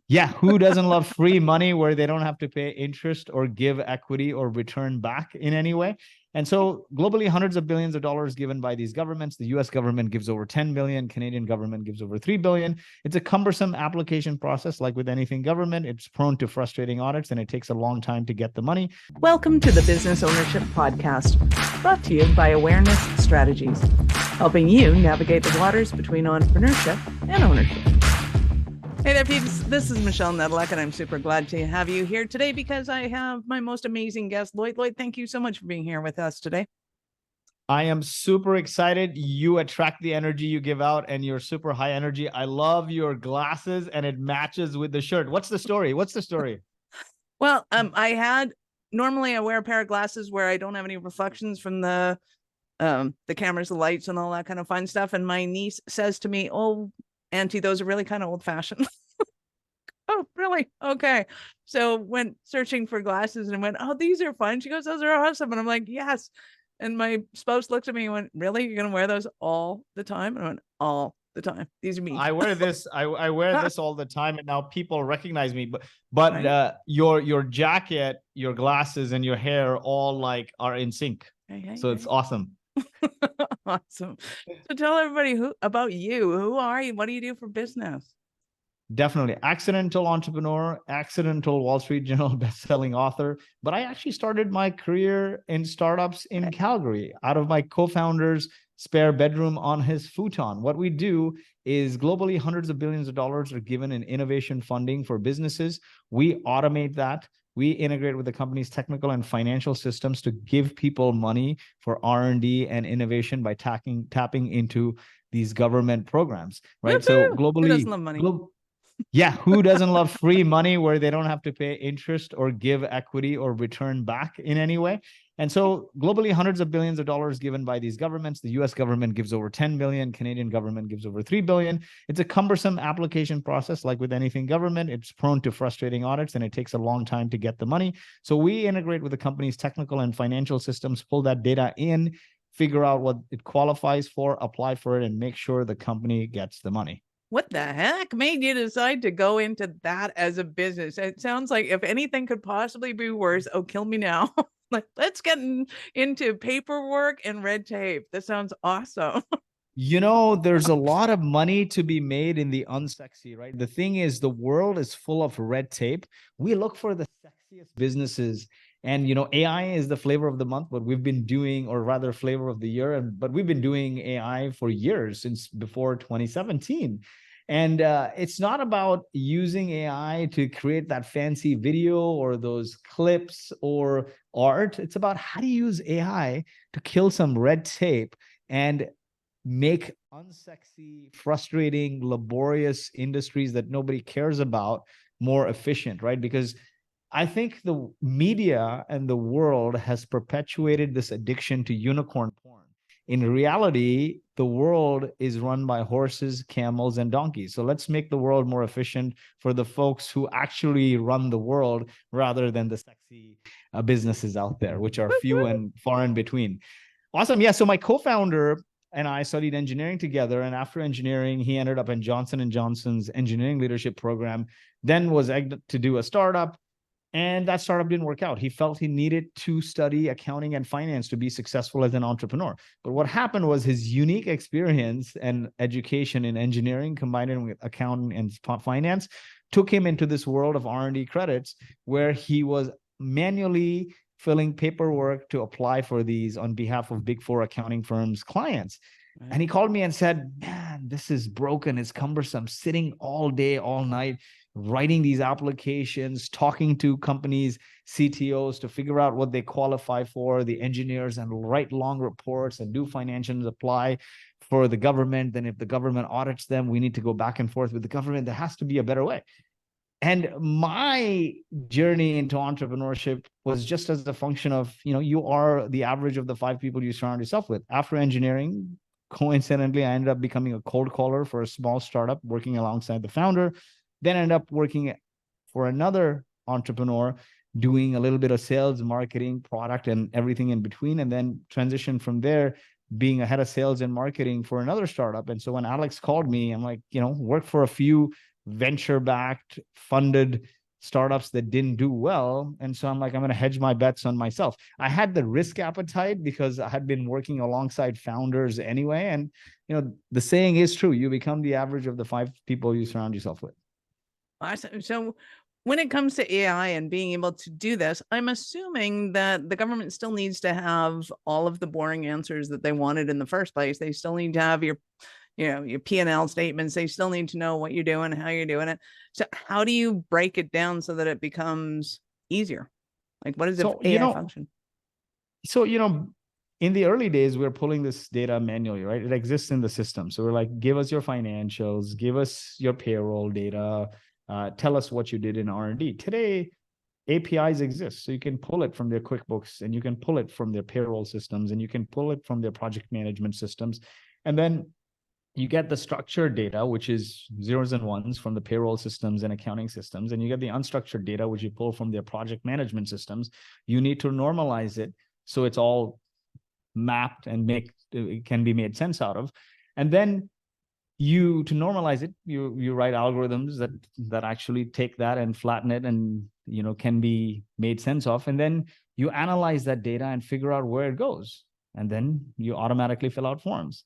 Yeah, who doesn't love free money where they don't have to pay interest or give equity or return back in any way? And so globally, hundreds of billions of dollars given by these governments. The US government gives over 10 billion, Canadian government gives over 3 billion. It's a cumbersome application process. Like with anything government, it's prone to frustrating audits and it takes a long time to get the money. Welcome to the Business Ownership Podcast, brought to you by Awareness Strategies, helping you navigate the waters between entrepreneurship and ownership. Hey there, peeps. This is Michelle Nedelec, and I'm super glad to have you here today because I have my most amazing guest, Lloyd. Lloyd, thank you so much for being here with us today. I am super excited. You attract the energy you give out, and you're super high energy. I love your glasses, and it matches with the shirt. What's the story? Well, normally I wear a pair of glasses where I don't have any reflections from the cameras, the lights, and all that kind of fun stuff. And my niece says to me, "Oh, Auntie, those are really kind of old-fashioned." Oh, really? Okay. So went searching for glasses and went, "Oh, these are fun." She goes, "Those are awesome." And I'm like, "Yes." And my spouse looked at me and went, "Really? You're going to wear those all the time?" And I went, "All the time. These are me." I wear this. I wear this all the time, and now people recognize me. But right. Your jacket, your glasses, and your hair all like are in sync. So it's awesome. Awesome. So tell everybody about you. Who are you? What do you do for business? Definitely. Accidental entrepreneur, accidental Wall Street Journal bestselling author. But I actually started my career in startups in Calgary out of my co-founder's spare bedroom on his futon. What we do is globally hundreds of billions of dollars are given in innovation funding for businesses. We automate that. We integrate with the company's technical and financial systems to give people money for R&D and innovation by tapping into these government programs, right? Woo-hoo! So globally, who doesn't love money? Yeah, who doesn't love free money where they don't have to pay interest or give equity or return back in any way? And so globally, hundreds of billions of dollars given by these governments. The US government gives over 10 billion, Canadian government gives over 3 billion. It's a cumbersome application process. Like with anything government, it's prone to frustrating audits and it takes a long time to get the money. So we integrate with the company's technical and financial systems, pull that data in, figure out what it qualifies for, apply for it, and make sure the company gets the money. What the heck made you decide to go into that as a business? It sounds like if anything could possibly be worse, oh, kill me now. Like, let's get into paperwork and red tape. That sounds awesome. You know, there's a lot of money to be made in the unsexy, right? The thing is, the world is full of red tape. We look for the sexiest businesses. And, you know, AI is the flavor of the month, but we've been doing, or rather flavor of the year, but we've been doing AI for years, since before 2017. And it's not about using AI to create that fancy video or those clips or art. It's about how to use AI to kill some red tape and make unsexy, frustrating, laborious industries that nobody cares about more efficient, right? Because I think the media and the world has perpetuated this addiction to unicorn porn. In reality, the world is run by horses, camels, and donkeys. So let's make the world more efficient for the folks who actually run the world rather than the sexy businesses out there, which are few and far in between. Awesome. Yeah. So my co-founder and I studied engineering together. And after engineering, he ended up in Johnson & Johnson's engineering leadership program, then was egged to do a startup. And that startup didn't work out. He felt he needed to study accounting and finance to be successful as an entrepreneur. But what happened was his unique experience and education in engineering combined with accounting and finance took him into this world of R&D credits where he was manually filling paperwork to apply for these on behalf of Big Four accounting firms' clients. And he called me and said, "Man, this is broken. It's cumbersome. Sitting all day, all night, writing these applications, talking to companies, CTOs to figure out what they qualify for, the engineers, and write long reports and do financials, apply for the government. Then if the government audits them, we need to go back and forth with the government. There has to be a better way." And my journey into entrepreneurship was just as a function of, you know, you are the average of the 5 people you surround yourself with. After engineering, coincidentally, I ended up becoming a cold caller for a small startup, working alongside the founder. Then ended up working for another entrepreneur, doing a little bit of sales, marketing, product, and everything in between. And then transitioned from there, being a head of sales and marketing for another startup. And so when Alex called me, I'm like, you know, worked for a few venture-backed, funded startups that didn't do well. And so I'm like, I'm going to hedge my bets on myself. I had the risk appetite because I had been working alongside founders anyway. And, the saying is true. You become the average of the 5 people you surround yourself with. Awesome. So when it comes to AI and being able to do this, I'm assuming that the government still needs to have all of the boring answers that they wanted in the first place. They still need to have your P&L statements. They still need to know what you're doing, how you're doing it. So how do you break it down so that it becomes easier? Like, what is the AI function? So, in the early days, we were pulling this data manually, right? It exists in the system. So we're like, give us your financials, give us your payroll data, tell us what you did in R&D. Today, APIs exist. So you can pull it from their QuickBooks, and you can pull it from their payroll systems, and you can pull it from their project management systems. And then you get the structured data, which is zeros and ones from the payroll systems and accounting systems. And you get the unstructured data, which you pull from their project management systems. You need to normalize it so it's all mapped and it can be made sense out of. And then to normalize it, you write algorithms that actually take that and flatten it and can be made sense of. And then you analyze that data and figure out where it goes. And then you automatically fill out forms.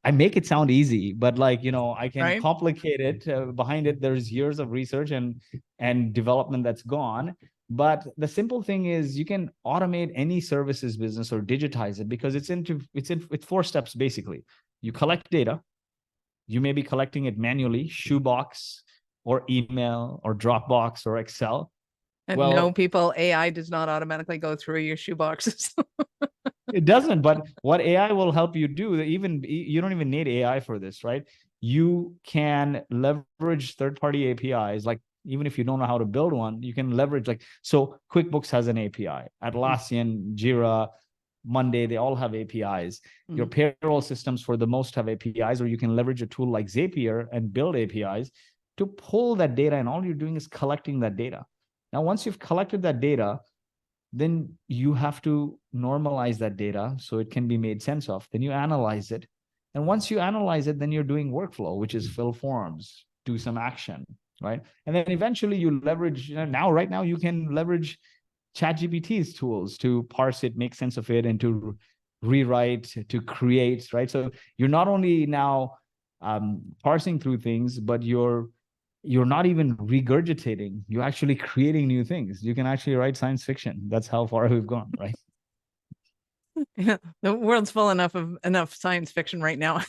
I make it sound easy, but I can complicate it. Behind it, there's years of research and development that's gone. But the simple thing is you can automate any services business or digitize it because it's 4 steps, basically. You collect data. You may be collecting it manually, shoebox or email or Dropbox or Excel. And no, people, AI does not automatically go through your shoeboxes. It doesn't, but what AI will help you do, you don't even need AI for this, right? You can leverage third-party APIs, like even if you don't know how to build one, you can leverage so QuickBooks has an API. Atlassian, Jira, Monday, they all have APIs. Mm-hmm. Your payroll systems for the most have APIs, or you can leverage a tool like Zapier and build APIs to pull that data, and all you're doing is collecting that data. Now, once you've collected that data, then you have to normalize that data so it can be made sense of. Then you analyze it. And once you analyze it, then you're doing workflow, which is fill forms, do some action, right? And then eventually you leverage, right now you can leverage ChatGPT's tools to parse it, make sense of it, and to rewrite, to create, right? So you're not only now parsing through things, but you're not even regurgitating. You're actually creating new things. You can actually write science fiction. That's how far we've gone, right? Yeah, the world's full enough of science fiction right now.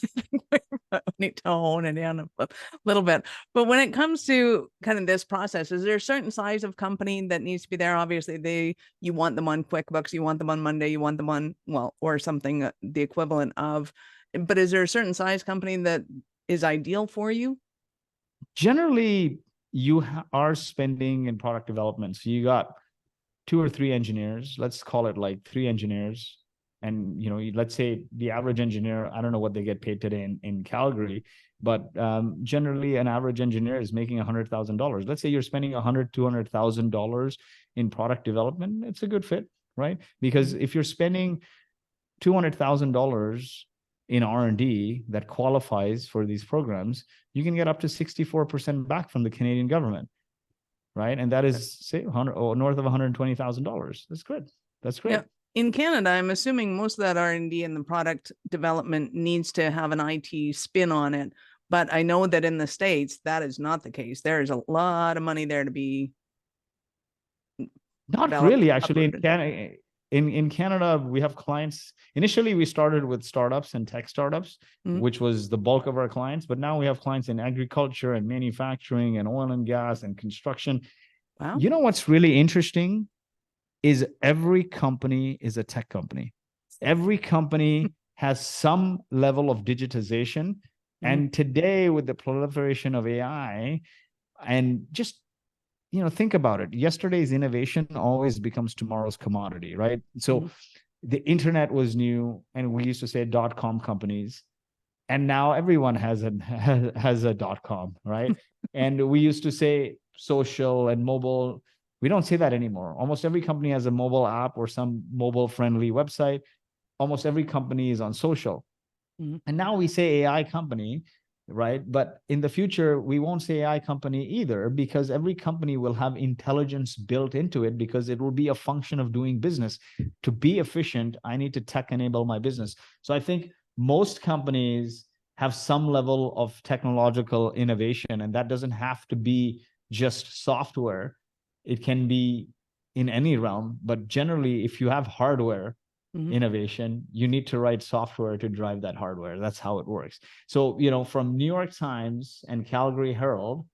We need to hone it down a little bit. But when it comes to kind of this process, is there a certain size of company that needs to be there? Obviously, you want them on QuickBooks, you want them on Monday, you want them on, or something the equivalent of. But is there a certain size company that is ideal for you? Generally, you are spending in product development. So you got 2 or 3 engineers. Let's call it like 3 engineers. And, let's say the average engineer, I don't know what they get paid today in Calgary, but generally an average engineer is making $100,000. Let's say you're spending $100,000, $200,000 in product development. It's a good fit, right? Because if you're spending $200,000 in R&D that qualifies for these programs, you can get up to 64% back from the Canadian government, right? And that is, say, north of $120,000. That's good. That's great. Yeah. In Canada, I'm assuming most of that R&D and the product development needs to have an IT spin on it. But I know that in the States, that is not the case. There is a lot of money there to be. Not really, actually. In Canada, we have clients. Initially, we started with startups and tech startups, which was the bulk of our clients. But now we have clients in agriculture and manufacturing and oil and gas and construction. Wow. You know what's really interesting is every company is a tech company. Every company has some level of digitization. And today, with the proliferation of AI, and just, think about it. Yesterday's innovation always becomes tomorrow's commodity, right? So the internet was new, and we used to say .com companies. And now everyone has a .com, right? And we used to say social and mobile. We don't say that anymore. Almost every company has a mobile app or some mobile-friendly website. Almost every company is on social. And now we say AI company, right? But in the future, we won't say AI company either, because every company will have intelligence built into it, because it will be a function of doing business. To be efficient, I need to tech enable my business. So I think most companies have some level of technological innovation, and that doesn't have to be just software. It can be in any realm, but generally, if you have hardware innovation, you need to write software to drive that hardware. That's how it works. So, from New York Times and Calgary Herald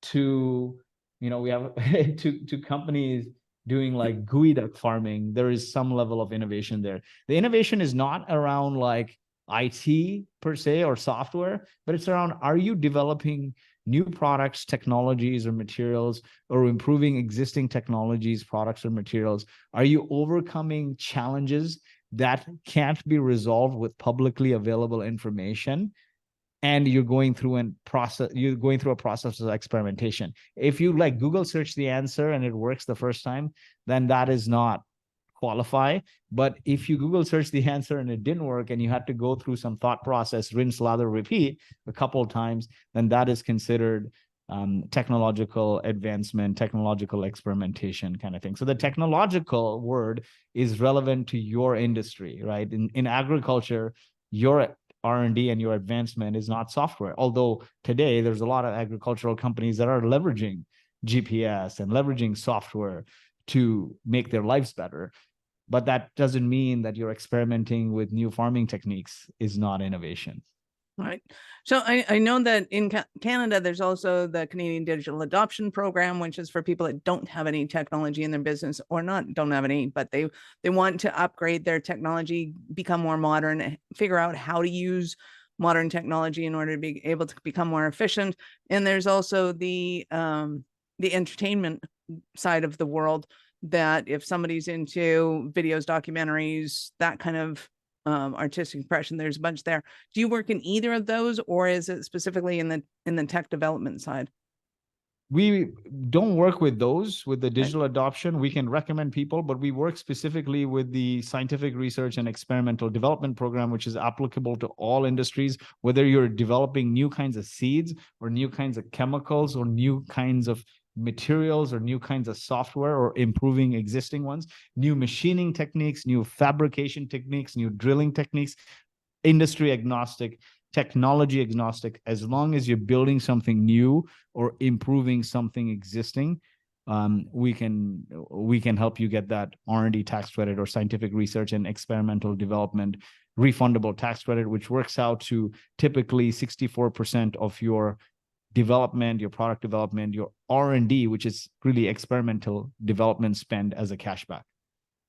to, we have to companies doing like geoduck farming, there is some level of innovation there. The innovation is not around like IT per se or software, but it's around, are you developing new products, technologies, or materials, or improving existing technologies, products, or materials? Are you overcoming challenges that can't be resolved with publicly available information? And you're going through a process of experimentation. If you like Google search the answer and it works the first time, then that is not qualify. But if you Google search the answer and it didn't work, and you had to go through some thought process, rinse, lather, repeat a couple of times, then that is considered technological advancement, technological experimentation kind of thing. So the technological word is relevant to your industry, right? In agriculture, your R&D and your advancement is not software. Although today there's a lot of agricultural companies that are leveraging GPS and leveraging software to make their lives better. But that doesn't mean that you're experimenting with new farming techniques is not innovation. Right. So I know that in Canada, there's also the Canadian Digital Adoption Program, which is for people that don't have any technology in their business, or don't have any, but they want to upgrade their technology, become more modern, figure out how to use modern technology in order to be able to become more efficient. And there's also the entertainment side of the world, that if somebody's into videos, documentaries, that kind of artistic expression, there's a bunch there. Do you work in either of those, or is it specifically in the tech development side? We don't work with those, with the digital adoption. We can recommend people, but we work specifically with the scientific research and experimental development program, which is applicable to all industries, whether you're developing new kinds of seeds or new kinds of chemicals or new kinds of materials or new kinds of software or improving existing ones, new machining techniques, new fabrication techniques, new drilling techniques, industry agnostic, technology agnostic. As long as you're building something new or improving something existing, we can help you get that R&D tax credit or scientific research and experimental development refundable tax credit, which works out to typically 64% of your development, your product development, your R&D, which is really experimental development spend, as a cashback.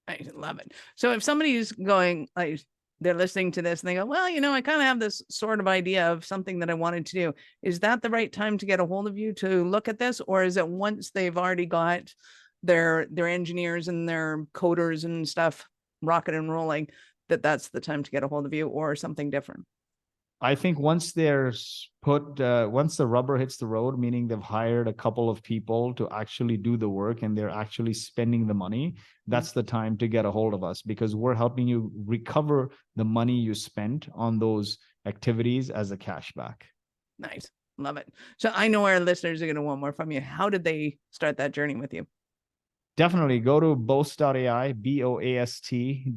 I love it. So if somebody's going, like, they're listening to this and they go, well, I kind of have this sort of idea of something that I wanted to do. Is that the right time to get a hold of you to look at this? Or is it once they've already got their engineers and their coders and stuff rocket and rolling, that's the time to get a hold of you, or something different? I think once once the rubber hits the road, meaning they've hired a couple of people to actually do the work and they're actually spending the money, that's the time to get a hold of us, because we're helping you recover the money you spent on those activities as a cashback. Nice. Love it. So I know our listeners are going to want more from you. How did they start that journey with you? Definitely go to Boast.AI, Boast.AI,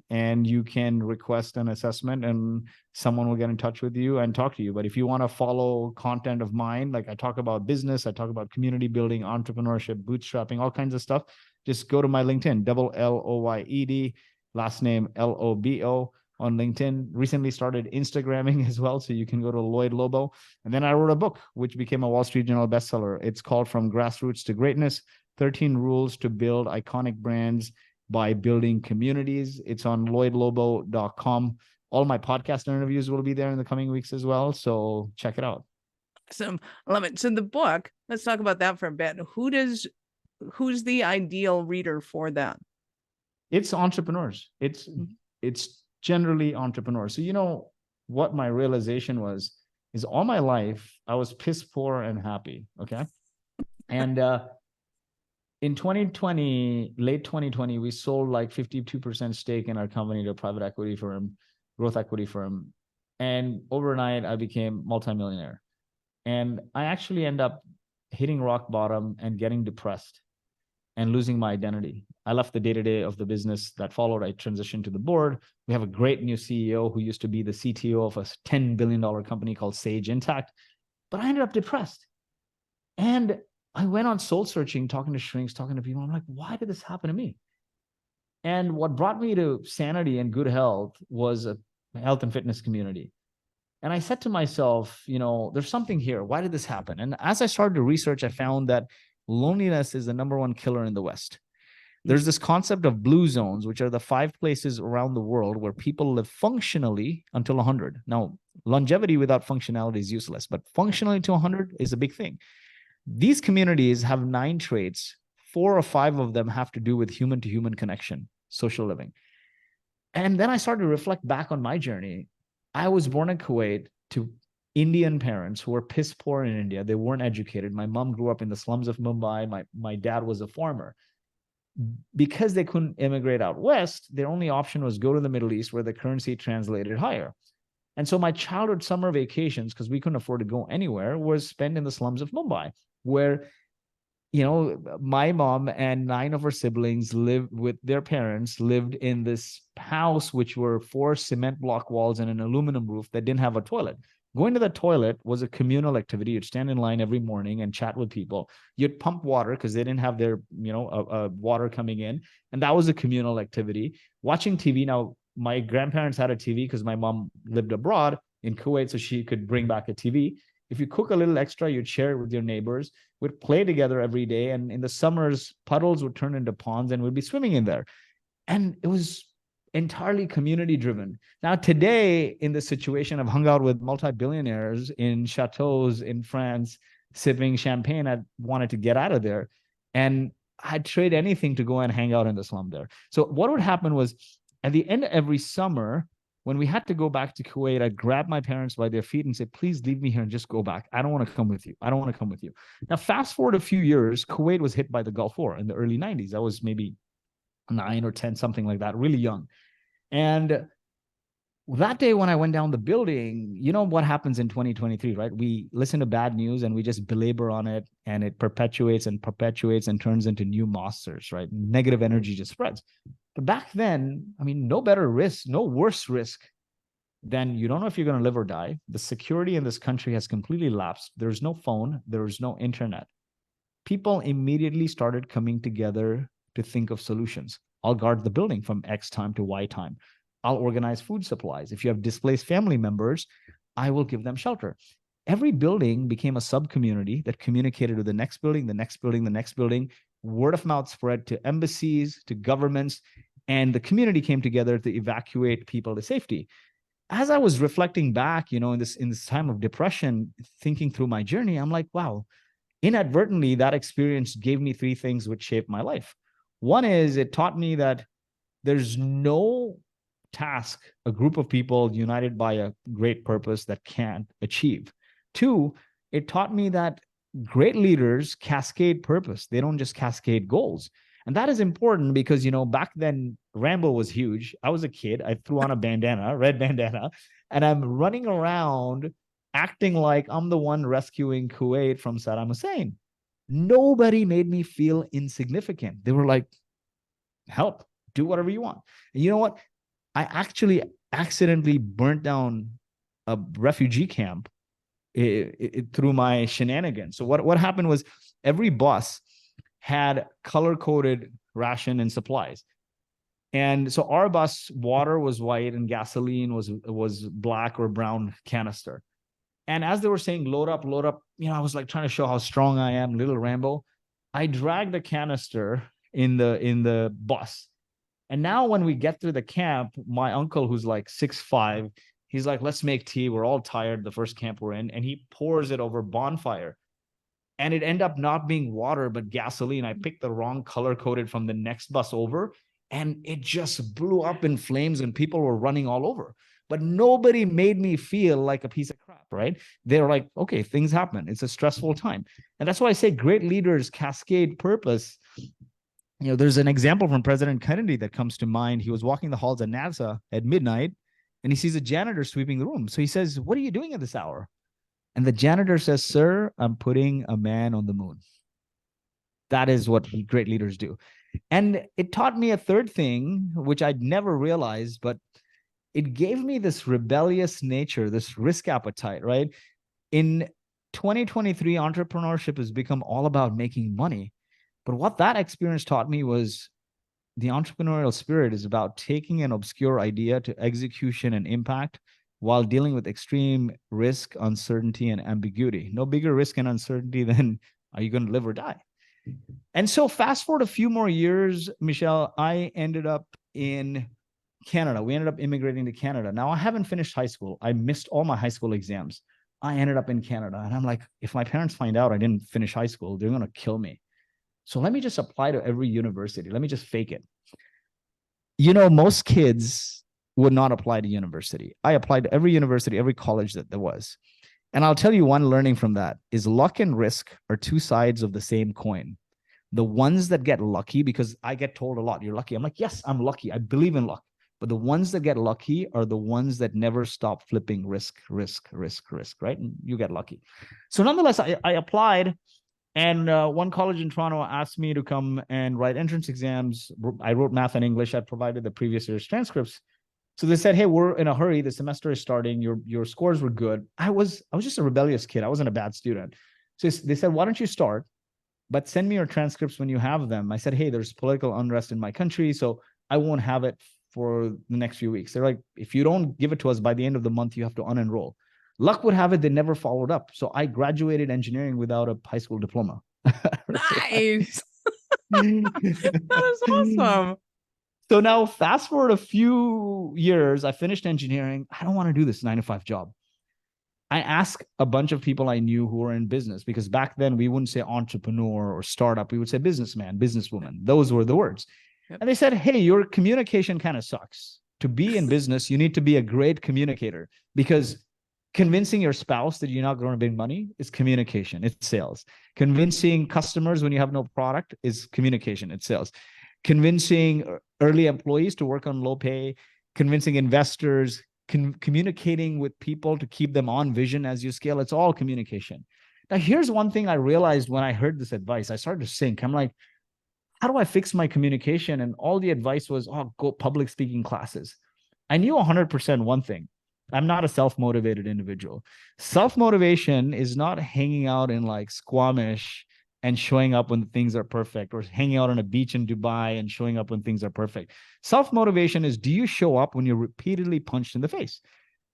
and you can request an assessment and someone will get in touch with you and talk to you. But if you want to follow content of mine, like I talk about business, I talk about community building, entrepreneurship, bootstrapping, all kinds of stuff, just go to my LinkedIn, Lloyed, last name Lobo on LinkedIn. Recently started Instagramming as well, so you can go to Lloyed Lobo. And then I wrote a book, which became a Wall Street Journal bestseller. It's called From Grassroots to Greatness: 13 Rules to Build Iconic Brands by Building Communities. It's on LloydLobo.com. All my podcast interviews will be there in the coming weeks as well, so check it out. Awesome. I love it. So the book, let's talk about that for a bit. Who's the ideal reader for that? It's entrepreneurs. It's generally entrepreneurs. So what my realization was is all my life I was piss poor and happy. Okay. And in 2020, late 2020, we sold like 52% stake in our company to a private equity firm, growth equity firm. And overnight, I became multimillionaire. And I actually end up hitting rock bottom and getting depressed and losing my identity. I left the day-to-day of the business that followed. I transitioned to the board. We have a great new CEO who used to be the CTO of a $10 billion company called Sage Intact. But I ended up depressed. And I went on soul searching, talking to shrinks, talking to people. I'm like, why did this happen to me? And what brought me to sanity and good health was a health and fitness community. And I said to myself, there's something here. Why did this happen? And as I started to research, I found that loneliness is the number one killer in the West. There's this concept of blue zones, which are the 5 places around the world where people live functionally until 100. Now, longevity without functionality is useless, but functionally to 100 is a big thing. These communities have 9 traits. 4 or 5 of them have to do with human-to-human connection, social living. And then I started to reflect back on my journey. I was born in Kuwait to Indian parents who were piss poor in India. They weren't educated. My mom grew up in the slums of Mumbai. My dad was a farmer. Because they couldn't immigrate out west, their only option was go to the Middle East where the currency translated higher. And so my childhood summer vacations, because we couldn't afford to go anywhere, was spent in the slums of Mumbai, where my mom and 9 of her siblings lived with their parents, lived in this house, which were 4 cement block walls and an aluminum roof that didn't have a toilet. Going to the toilet was a communal activity. You'd stand in line every morning and chat with people. You'd pump water because they didn't have their, water coming in. And that was a communal activity. Watching TV. Now, my grandparents had a TV because my mom lived abroad in Kuwait, so she could bring back a TV. If you cook a little extra, you'd share it with your neighbors. We'd play together every day. And in the summers, puddles would turn into ponds and we'd be swimming in there. And it was entirely community driven. Now, today, in this situation, I've hung out with multi-billionaires in chateaus in France, sipping champagne. I wanted to get out of there. And I'd trade anything to go and hang out in the slum there. So what would happen was at the end of every summer, when we had to go back to Kuwait, I'd grab my parents by their feet and say, please leave me here and just go back. I don't want to come with you. I don't want to come with you. Now, fast forward a few years, Kuwait was hit by the Gulf War in the early 90s. I was maybe 9 or 10, something like that, really young. And that day when I went down the building, you know what happens in 2023, right? We listen to bad news and we just belabor on it, and it perpetuates and turns into new monsters, right? Negative energy just spreads. But back then, no better risk, no worse risk than you don't know if you're going to live or die. The security in this country has completely lapsed. There's no phone. There's no internet. People immediately started coming together to think of solutions. I'll guard the building from X time to Y time. I'll organize food supplies. If you have displaced family members, I will give them shelter. Every building became a sub-community that communicated with the next building, the next building, the next building. Word of mouth spread to embassies, to governments, and the community came together to evacuate people to safety. As I was reflecting back, in this time of depression, thinking through my journey, I'm like, wow, inadvertently, that experience gave me 3 things which shaped my life. One is it taught me that there's no task a group of people united by a great purpose that can't achieve. 2, it taught me that great leaders cascade purpose. They don't just cascade goals. And that is important because, back then, Rambo was huge. I was a kid. I threw on a bandana, red bandana, and I'm running around acting like I'm the one rescuing Kuwait from Saddam Hussein. Nobody made me feel insignificant. They were like, help, do whatever you want. And you know what? I actually accidentally burnt down a refugee camp through my shenanigans. So what happened was every bus had color-coded ration and supplies. And so our bus, water was white and gasoline was black or brown canister. And as they were saying, load up, I was like trying to show how strong I am, little Rambo. I dragged the canister in the bus. And now when we get through the camp, my uncle, who's like 6'5", he's like, let's make tea. We're all tired, the first camp we're in. And he pours it over bonfire. And it ended up not being water, but gasoline. I picked the wrong color coded from the next bus over, and it just blew up in flames and people were running all over. But nobody made me feel like a piece of crap, right? They're like, okay, things happen. It's a stressful time. And that's why I say great leaders cascade purpose. There's an example from President Kennedy that comes to mind. He was walking the halls at NASA at midnight, and he sees a janitor sweeping the room. So he says, "What are you doing at this hour?" And the janitor says, "Sir, I'm putting a man on the moon." That is what great leaders do. And it taught me a third thing, which I'd never realized, but it gave me this rebellious nature, this risk appetite, right? In 2023, entrepreneurship has become all about making money. But what that experience taught me was the entrepreneurial spirit is about taking an obscure idea to execution and impact while dealing with extreme risk, uncertainty, and ambiguity. No bigger risk and uncertainty than are you going to live or die? And so fast forward a few more years, Michelle, I ended up in Canada. We ended up immigrating to Canada. Now, I haven't finished high school. I missed all my high school exams. I ended up in Canada. And I'm like, if my parents find out I didn't finish high school, they're going to kill me. So let me just apply to every university. Let me just fake it. You know, most kids would not apply to university. I applied to every university, every college that there was. And I'll tell you one learning from that is luck and risk are two sides of the same coin. The ones that get lucky, because I get told a lot, you're lucky. I'm like, yes, I'm lucky. I believe in luck. But the ones that get lucky are the ones that never stop flipping risk, right? And you get lucky. So nonetheless, I applied, and one college in Toronto asked me to come and write entrance exams. I wrote math and English. I provided the previous year's transcripts. So they said, "Hey, we're in a hurry. The semester is starting. Your scores were good." I was just a rebellious kid. I wasn't a bad student. So they said, "Why don't you start? But send me your transcripts when you have them." I said, "Hey, there's political unrest in my country, so I won't have it for the next few weeks." They're like, "If you don't give it to us by the end of the month, you have to unenroll." Luck would have it, they never followed up. So I graduated engineering without a high school diploma. Nice. That is awesome. So now fast forward a few years, I finished engineering. I don't want to do this 9 to 5 job. I asked a bunch of people I knew who were in business, because back then we wouldn't say entrepreneur or startup. We would say businessman, businesswoman. Those were the words. Yep. And they said, "Hey, your communication kind of sucks. To be in business, you need to be a great communicator, because convincing your spouse that you're not going to make money is communication. It's sales. Convincing customers when you have no product is communication. It's sales. Convincing early employees to work on low pay, convincing investors, communicating with people to keep them on vision as you scale. It's all communication." Now, here's one thing I realized when I heard this advice. I started to think. I'm like, how do I fix my communication? And all the advice was, oh, go public speaking classes. I knew 100% one thing. I'm not a self-motivated individual. Self-motivation is not hanging out in like Squamish and showing up when things are perfect, or hanging out on a beach in Dubai and showing up when things are perfect. Self-motivation is, do you show up when you're repeatedly punched in the face?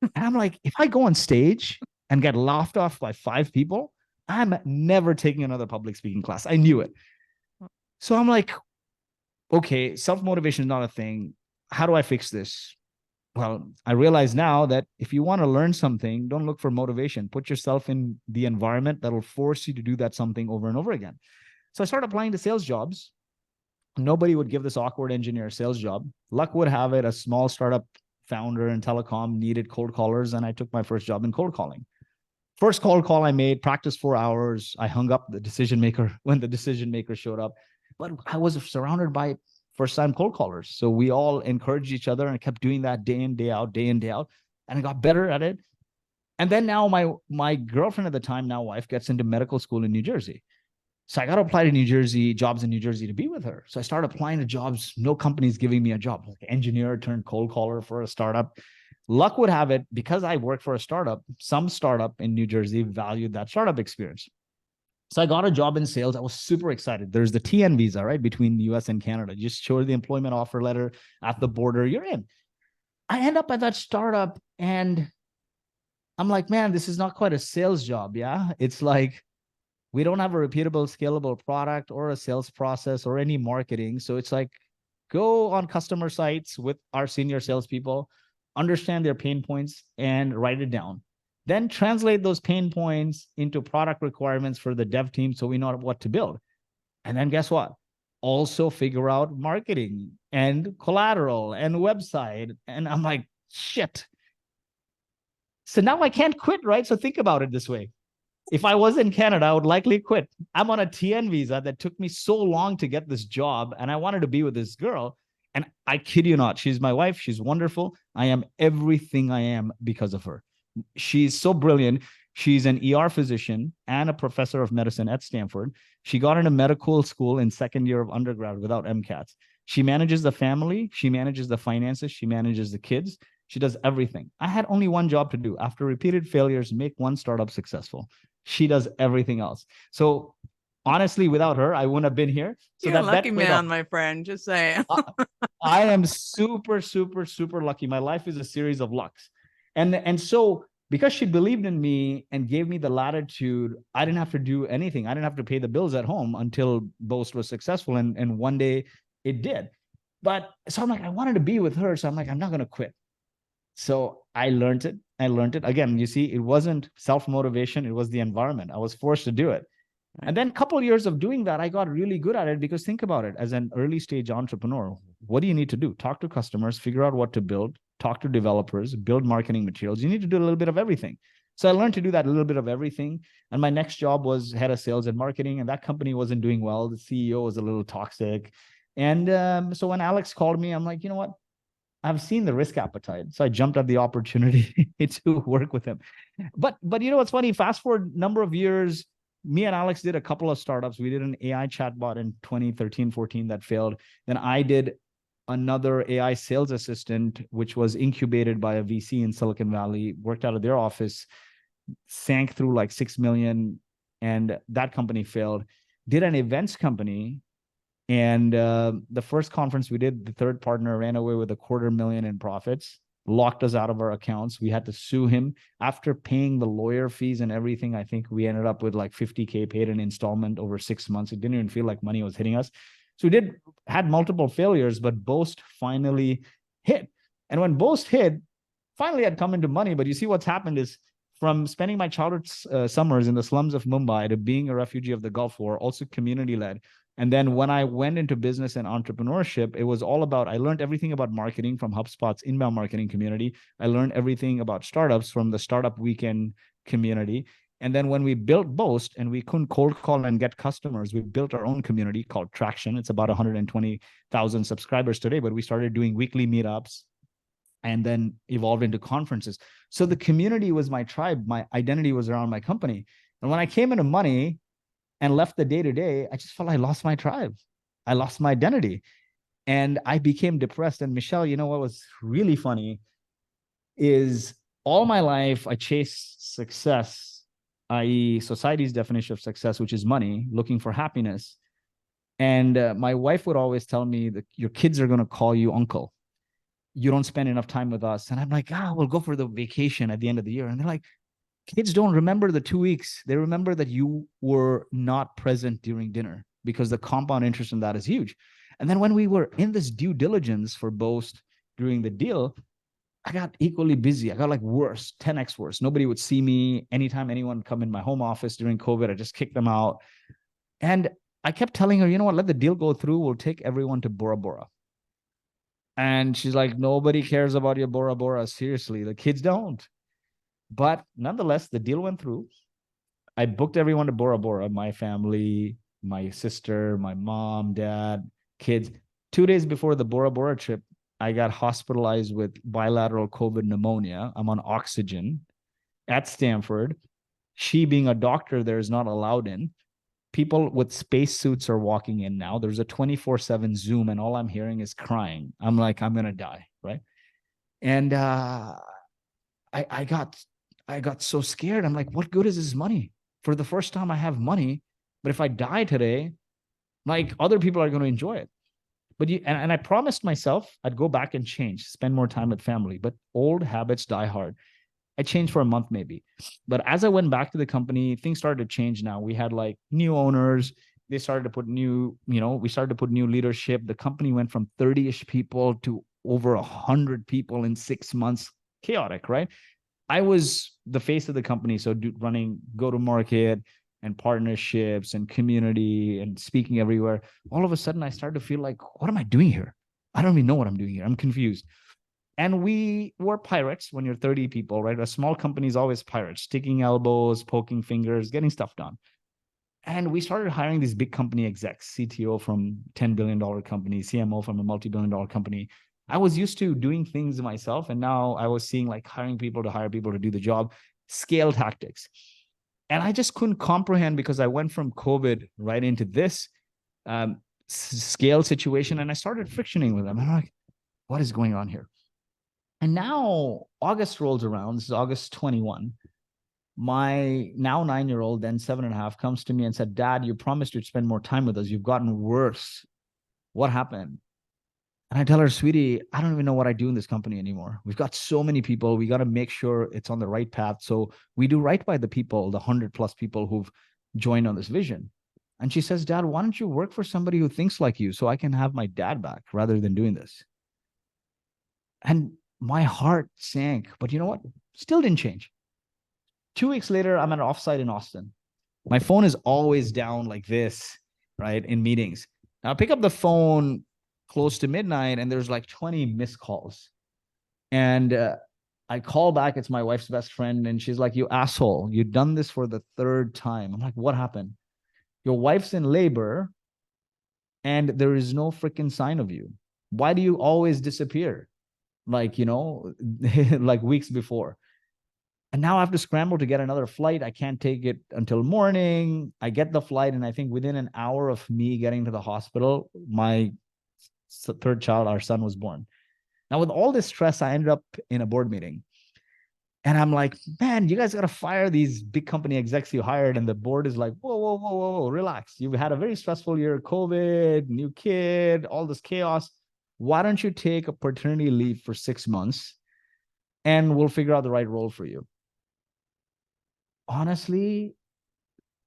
And I'm like, if I go on stage and get laughed off by 5 people, I'm never taking another public speaking class. I knew it. So I'm like, okay, self-motivation is not a thing. How do I fix this? Well, I realize now that if you want to learn something, don't look for motivation. Put yourself in the environment that will force you to do that something over and over again. So I started applying to sales jobs. Nobody would give this awkward engineer a sales job. Luck would have it, a small startup founder in telecom needed cold callers, and I took my first job in cold calling. First cold call I made, practiced 4 hours. I hung up the decision maker when the decision maker showed up. But I was surrounded by first-time cold callers. So we all encouraged each other, and I kept doing that day in, day out, and I got better at it. And then now my girlfriend at the time, now wife, gets into medical school in New Jersey. So I got to apply to New Jersey, jobs in New Jersey to be with her. So I started applying to jobs. No company's giving me a job, like engineer turned cold caller for a startup. Luck would have it, because I worked for a startup, some startup in New Jersey valued that startup experience. So I got a job in sales. I was super excited. There's the TN visa, right, between the US and Canada. You just show the employment offer letter at the border, you're in. I end up at that startup, and I'm like, man, this is not quite a sales job. Yeah. It's like, we don't have a repeatable, scalable product or a sales process or any marketing. So it's like, go on customer sites with our senior salespeople, understand their pain points, and write it down. Then translate those pain points into product requirements for the dev team so we know what to build. And then guess what? Also figure out marketing and collateral and website. And I'm like, shit. So now I can't quit, right? So think about it this way. If I was in Canada, I would likely quit. I'm on a TN visa that took me so long to get this job, and I wanted to be with this girl. And I kid you not, she's my wife. She's wonderful. I am everything I am because of her. She's so brilliant. She's an ER physician and a professor of medicine at Stanford. She got into medical school in second year of undergrad without MCATs. She manages the family. She manages the finances. She manages the kids. She does everything. I had only one job to do. After repeated failures, make one startup successful. She does everything else. So honestly, without her, I wouldn't have been here. So You're a that lucky bet paid off. man, my friend. Just saying. I am super, super, super lucky. My life is a series of lucks. And so because she believed in me and gave me the latitude, I didn't have to do anything. I didn't have to pay the bills at home until Boast was successful. And one day it did. But so I'm like, I wanted to be with her. So I'm like, I'm not going to quit. So I learned it. I learned it. Again, you see, it wasn't self-motivation. It was the environment. I was forced to do it. And then a couple of years of doing that, I got really good at it because think about it, as an early stage entrepreneur, what do you need to do? Talk to customers, figure out what to build, talk to developers, build marketing materials. You need to do a little bit of everything. So I learned to do that a little bit of everything. And my next job was head of sales and marketing. And that company wasn't doing well. The CEO was a little toxic. And so when Alex called me, I'm like, you know what? I've seen the risk appetite. So I jumped at the opportunity to work with him. But you know what's funny? Fast forward number of years, me and Alex did a couple of startups. We did an AI chatbot in 2013, 14 that failed. Then I did another AI sales assistant, which was incubated by a VC in Silicon Valley, worked out of their office, sank through like 6 million. And that company failed. Did an events company. And the first conference we did, the third partner ran away with $250,000 in profits, locked us out of our accounts. We had to sue him. After paying the lawyer fees and everything, I think we ended up with like 50K paid in installment over 6 months. It didn't even feel like money was hitting us. So we had multiple failures, but Boast finally hit. And when Boast hit, finally I'd come into money. But you see what's happened is from spending my childhood summers in the slums of Mumbai to being a refugee of the Gulf War, also community-led. And then when I went into business and entrepreneurship, it was all about, I learned everything about marketing from HubSpot's inbound marketing community. I learned everything about startups from the Startup Weekend community. And then when we built Boast and we couldn't cold call and get customers, we built our own community called Traction. It's about 120,000 subscribers today, but we started doing weekly meetups and then evolved into conferences. So the community was my tribe. My identity was around my company. And when I came into money, and left the day-to-day, I just felt I lost my tribe. I lost my identity. And I became depressed. And Michelle, you know what was really funny is all my life I chased success, i.e. society's definition of success, which is money, looking for happiness. And my wife would always tell me that your kids are going to call you uncle. You don't spend enough time with us. And I'm like, we'll go for the vacation at the end of the year. And they're like, kids don't remember the 2 weeks. They remember that you were not present during dinner because the compound interest in that is huge. And then when we were in this due diligence for Boast during the deal, I got equally busy. I got like worse, 10x worse. Nobody would see me. Anytime anyone would come in my home office during COVID, I just kicked them out. And I kept telling her, you know what, let the deal go through. We'll take everyone to Bora Bora. And she's like, nobody cares about your Bora Bora. Seriously, the kids don't. But nonetheless, the deal went through. I booked everyone to Bora Bora, my family, my sister, my mom, dad, kids. 2 days before the Bora Bora trip, I got hospitalized with bilateral COVID pneumonia. I'm on oxygen at Stanford. She, being a doctor there, is not allowed in. People with spacesuits are walking in now. There's a 24/7 Zoom, and all I'm hearing is crying. I'm like, I'm going to die, right? And I got so scared. I'm like, what good is this money? For the first time, I have money, but if I die today, like other people are going to enjoy it. But and I promised myself I'd go back and change, spend more time with family. But old habits die hard. I changed for a month maybe, but as I went back to the company, things started to change. Now we had like new owners. They started to put we started to put new leadership. The company went from 30-ish people to over 100 people in 6 months. Chaotic, right? I was the face of the company. So running go-to-market and partnerships and community and speaking everywhere. All of a sudden, I started to feel like, what am I doing here? I don't even know what I'm doing here. I'm confused. And we were pirates when you're 30 people, right? A small company is always pirates, sticking elbows, poking fingers, getting stuff done. And we started hiring these big company execs, CTO from $10 billion company, CMO from a multi-billion dollar company. I was used to doing things myself. And now I was seeing like hiring people to hire people to do the job, scale tactics. And I just couldn't comprehend because I went from COVID right into this scale situation. And I started frictioning with them. I'm like, what is going on here? And now August rolls around. This is August 21. My now 9-year-old, then 7.5, comes to me and said, Dad, you promised you'd spend more time with us. You've gotten worse. What happened? And I tell her, sweetie, I don't even know what I do in this company anymore. We've got so many people. We got to make sure it's on the right path. So we do right by the people, the 100+ people who've joined on this vision. And she says, Dad, why don't you work for somebody who thinks like you so I can have my dad back rather than doing this? And my heart sank. But you know what? Still didn't change. 2 weeks later, I'm at an offsite in Austin. My phone is always down like this, right, in meetings. Now I pick up the phone close to midnight and there's like 20 missed calls. And I call back. It's my wife's best friend. And she's like, you asshole, you've done this for the 3rd time. I'm like, what happened? Your wife's in labor and there is no freaking sign of you. Why do you always disappear? Like, like weeks before. And now I have to scramble to get another flight. I can't take it until morning. I get the flight, and I think within an hour of me getting to the hospital, my 3rd child, our son, was born. Now, with all this stress, I ended up in a board meeting. And I'm like, man, you guys got to fire these big company execs you hired. And the board is like, whoa, whoa, whoa, whoa, whoa, relax. You've had a very stressful year, COVID, new kid, all this chaos. Why don't you take a paternity leave for 6 months and we'll figure out the right role for you? Honestly,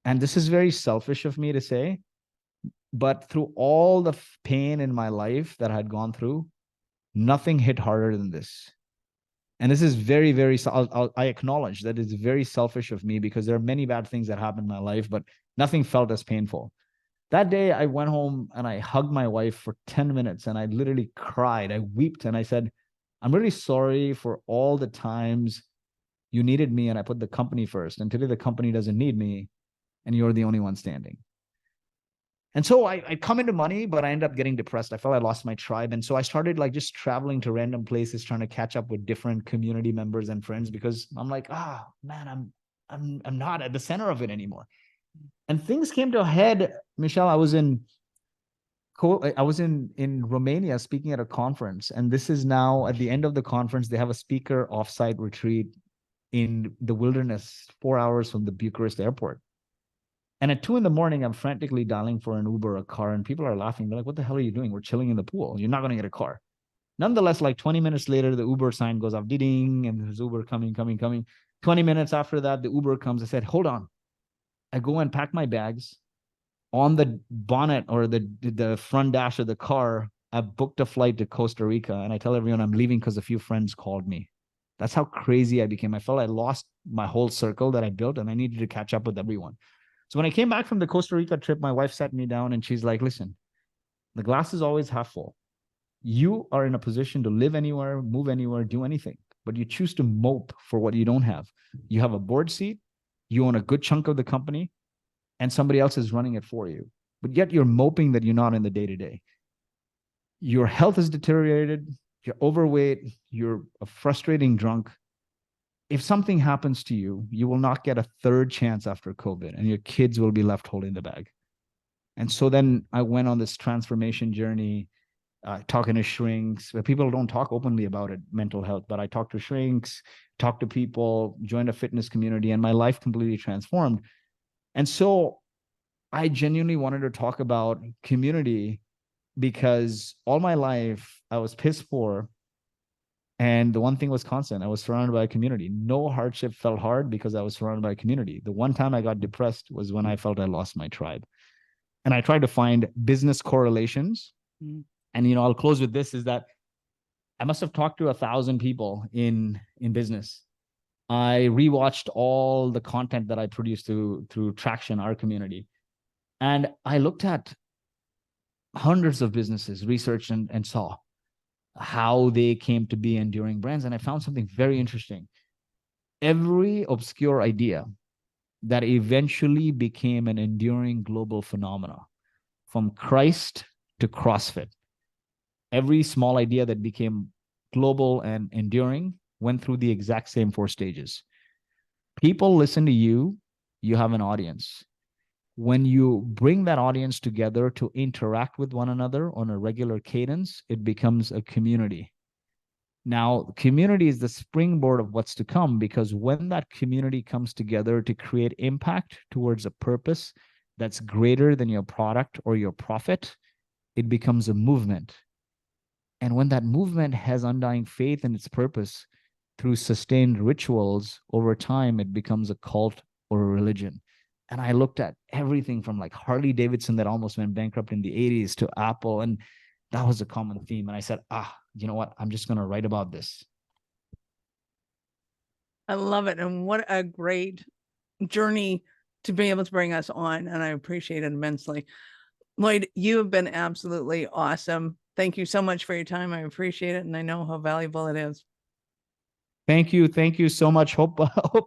and this is very selfish of me to say, but through all the pain in my life that I had gone through, nothing hit harder than this. And this is very, very, I acknowledge that it's very selfish of me because there are many bad things that happened in my life, but nothing felt as painful. That day I went home and I hugged my wife for 10 minutes and I literally cried. I wept and I said, I'm really sorry for all the times you needed me and I put the company first. And today the company doesn't need me and you're the only one standing. And so I come into money, but I end up getting depressed. I felt I lost my tribe. And so I started like just traveling to random places, trying to catch up with different community members and friends because I'm like, man, I'm not at the center of it anymore. And things came to a head. Michelle, I was in Romania speaking at a conference. And this is now at the end of the conference, they have a speaker offsite retreat in the wilderness, 4 hours from the Bucharest airport. And at 2 a.m, I'm frantically dialing for an Uber, a car, and people are laughing. They're like, what the hell are you doing? We're chilling in the pool. You're not going to get a car. Nonetheless, like 20 minutes later, the Uber sign goes off, ding, and there's Uber coming. 20 minutes after that, the Uber comes. I said, hold on. I go and pack my bags. On the bonnet or the front dash of the car, I booked a flight to Costa Rica. And I tell everyone I'm leaving because a few friends called me. That's how crazy I became. I felt I lost my whole circle that I built and I needed to catch up with everyone. So when I came back from the Costa Rica trip, my wife sat me down and she's like, listen, the glass is always half full. You are in a position to live anywhere, move anywhere, do anything, but you choose to mope for what you don't have. You have a board seat, you own a good chunk of the company, and somebody else is running it for you. But yet you're moping that you're not in the day-to-day. Your health is deteriorated, you're overweight, you're a frustrating drunk. If something happens to you, you will not get a 3rd chance after COVID, and your kids will be left holding the bag. And so then I went on this transformation journey, talking to shrinks, where people don't talk openly about it, mental health, but I talked to shrinks, talked to people, joined a fitness community, and my life completely transformed. And so I genuinely wanted to talk about community because all my life I was piss poor. And the one thing was constant. I was surrounded by a community. No hardship felt hard because I was surrounded by a community. The one time I got depressed was when I felt I lost my tribe. And I tried to find business correlations. Mm. And, I'll close with this is that I must have talked to 1,000 people in business. I rewatched all the content that I produced through Traction, our community. And I looked at hundreds of businesses, researched and saw how they came to be enduring brands. And I found something very interesting. Every obscure idea that eventually became an enduring global phenomena, from Christ to CrossFit. Every small idea that became global and enduring went through the exact same 4 stages. People listen to you, you have an audience. When you bring that audience together to interact with one another on a regular cadence, it becomes a community. Now, community is the springboard of what's to come, because when that community comes together to create impact towards a purpose that's greater than your product or your profit, it becomes a movement. And when that movement has undying faith in its purpose through sustained rituals, over time, it becomes a cult or a religion. And I looked at everything from like Harley Davidson that almost went bankrupt in the 80s to Apple. And that was a common theme. And I said, you know what? I'm just going to write about this. I love it. And what a great journey to be able to bring us on. And I appreciate it immensely. Lloyd, you have been absolutely awesome. Thank you so much for your time. I appreciate it. And I know how valuable it is. Thank you. Thank you so much. Hope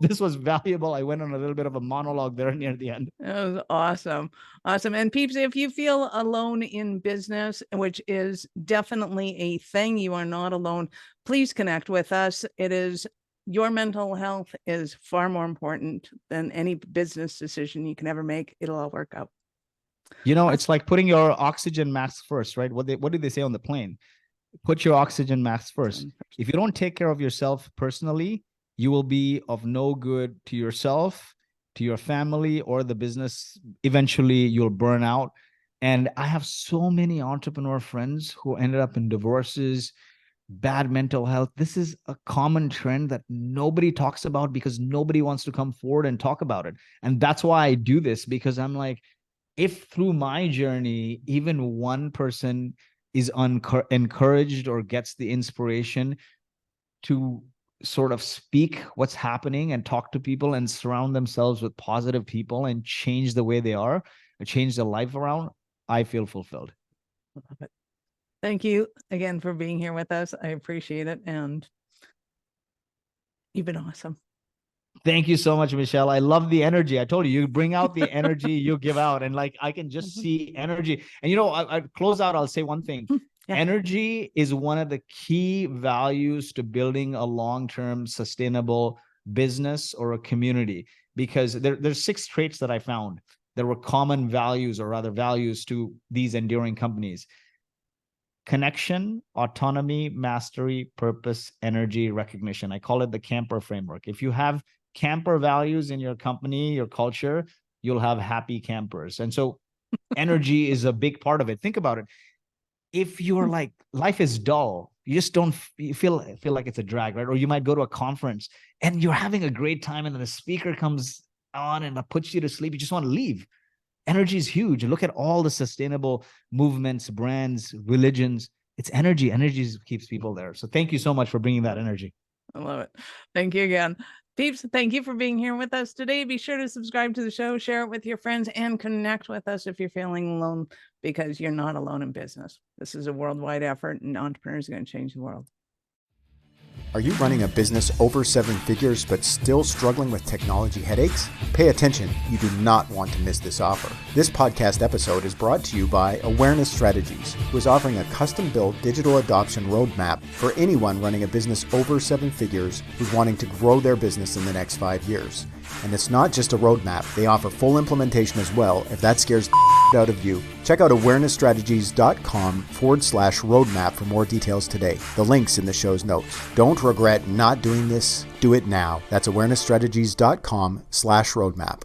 this was valuable. I went on a little bit of a monologue there near the end. That was awesome. Awesome. And peeps, if you feel alone in business, which is definitely a thing, you are not alone, please connect with us. It is your mental health is far more important than any business decision you can ever make. It'll all work out. You know, it's like putting your oxygen mask first, right? What did they say on the plane? Put your oxygen mask first. If you don't take care of yourself personally, you will be of no good to yourself, to your family, or the business. Eventually, you'll burn out. And I have so many entrepreneur friends who ended up in divorces, bad mental health. This is a common trend that nobody talks about because nobody wants to come forward and talk about it. And that's why I do this, because I'm like, if through my journey, even one person is encouraged or gets the inspiration to sort of speak what's happening and talk to people and surround themselves with positive people and change the way they are, or change their life around, I feel fulfilled. Love it. Thank you again for being here with us. I appreciate it. And you've been awesome. Thank you so much, Michelle. I love the energy. I told you, you bring out the energy you give out, and like I can just see energy. And you know, I close out, I'll say one thing. Yeah. Energy is one of the key values to building a long-term sustainable business or a community, because there's 6 traits that I found. There were common values, or rather values, to these enduring companies: connection, autonomy, mastery, purpose, energy, recognition. I call it the camper framework. If you have camper values in your company, your culture, you'll have happy campers. And so energy is a big part of it. Think about it. If you're like, life is dull, you just don't feel like it's a drag, right? Or you might go to a conference and you're having a great time, and then the speaker comes on and puts you to sleep. You just want to leave. Energy is huge. Look at all the sustainable movements, brands, religions. It's energy. Energy keeps people there. So thank you so much for bringing that energy. I love it. Thank you again. Peeps, thank you for being here with us today. Be sure to subscribe to the show, share it with your friends, and connect with us if you're feeling alone, because you're not alone in business. This is a worldwide effort, and entrepreneurs are going to change the world. Are you running a business over 7 figures but still struggling with technology headaches? Pay attention, you do not want to miss this offer. This podcast episode is brought to you by Awareness Strategies, who is offering a custom-built digital adoption roadmap for anyone running a business over 7 figures who's wanting to grow their business in the next 5 years. And it's not just a roadmap, they offer full implementation as well if that scares the out of you. Check out awarenessstrategies.com/roadmap for more details today. The link's in the show's notes. Don't regret not doing this. Do it now. That's awarenessstrategies.com/roadmap.